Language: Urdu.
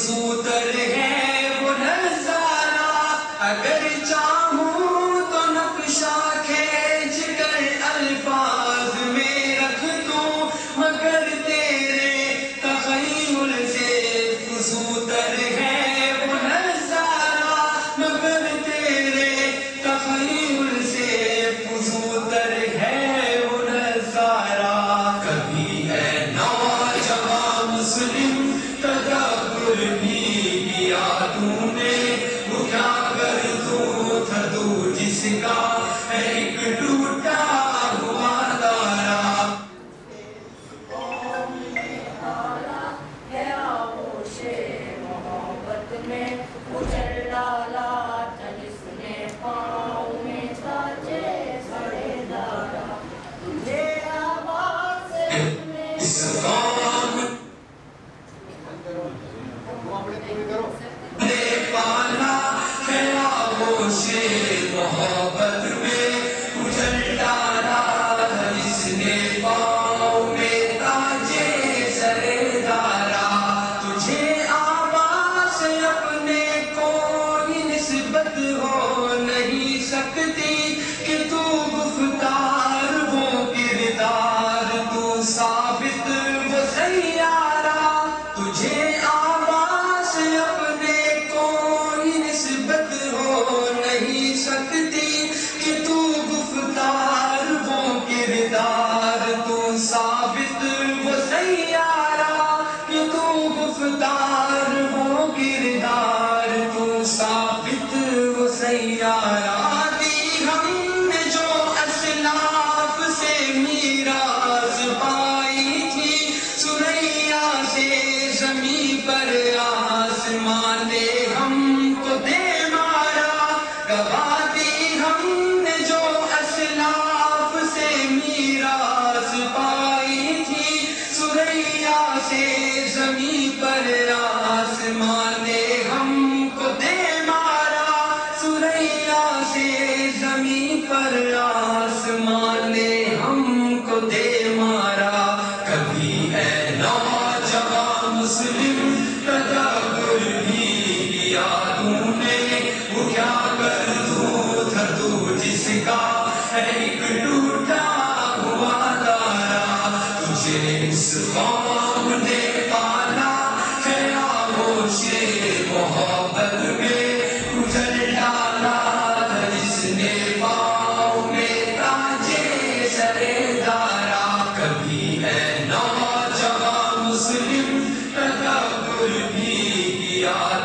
فزوتر ہے وہ نظارہ، اگر چاہوں تو نقشہ کھینچ کر الفاظ میں رکھ دوں، مگر تیرے تخیل سے فزوتر ہے وہ نظارہ، مگر تیرے تخیل سے فزوتر ہے وہ نظارہ۔ کبھی اے نوجوان مسلم تدبر بھی کیا تو نے، وہ کیا گردوں تھا تو جس کا ہے ایک ٹوٹا ہوا تارا۔ ہے آغوش محبت میں اجڑ ڈالا تھا جس نے پاؤں میں تاجے سڑے دارا، تجھے آواز اپنے اس قوم نے پالا ہے آغوش محبت میں اجڑ ڈالا ہے جس نے پاؤں میں تاجے سرے دارا۔ تجھے آواز اپنے کوئی نسبت ہو نہیں سکتی کہ تو گفتار وہ کردار، تو ثابت وہ سیارہ۔ تجھے آواز اپنے کوئی نسبت ہو نہیں سکتی کہ تو گفتار وہ کردار، تو ثابت وہ سیارہ، کہ تو گفتار وہ کردار، تو ثابت وہ سیارہ۔ دی ہم نے جو اسلاف سے میراث پائی تھی، سریا سے زمیں پر آسمان نے ہم کو دے مارا۔ گواہ دی ہم نے جو اسلاف سے میراث پائی تھی، سریا سے زمیں پر آسمان نے ہم کو دے مارا۔ سریا سے زمیں پر آسمان نے ہم کو دے مارا۔ کبھی اے نوجوان مسلم تدبر بھی کیا تو نے، وہ کیا گردوں تھا تو جس کا ہے ایک ٹوٹا ہوا تارا۔ تجھے اس قوم نے پالا ہے آغوش محبت میں اجڑ ڈالا تھا جس نے پاؤں میں تاجے سرے دارا۔ کبھی اے نوجوان مسلم تدبر بھی کیا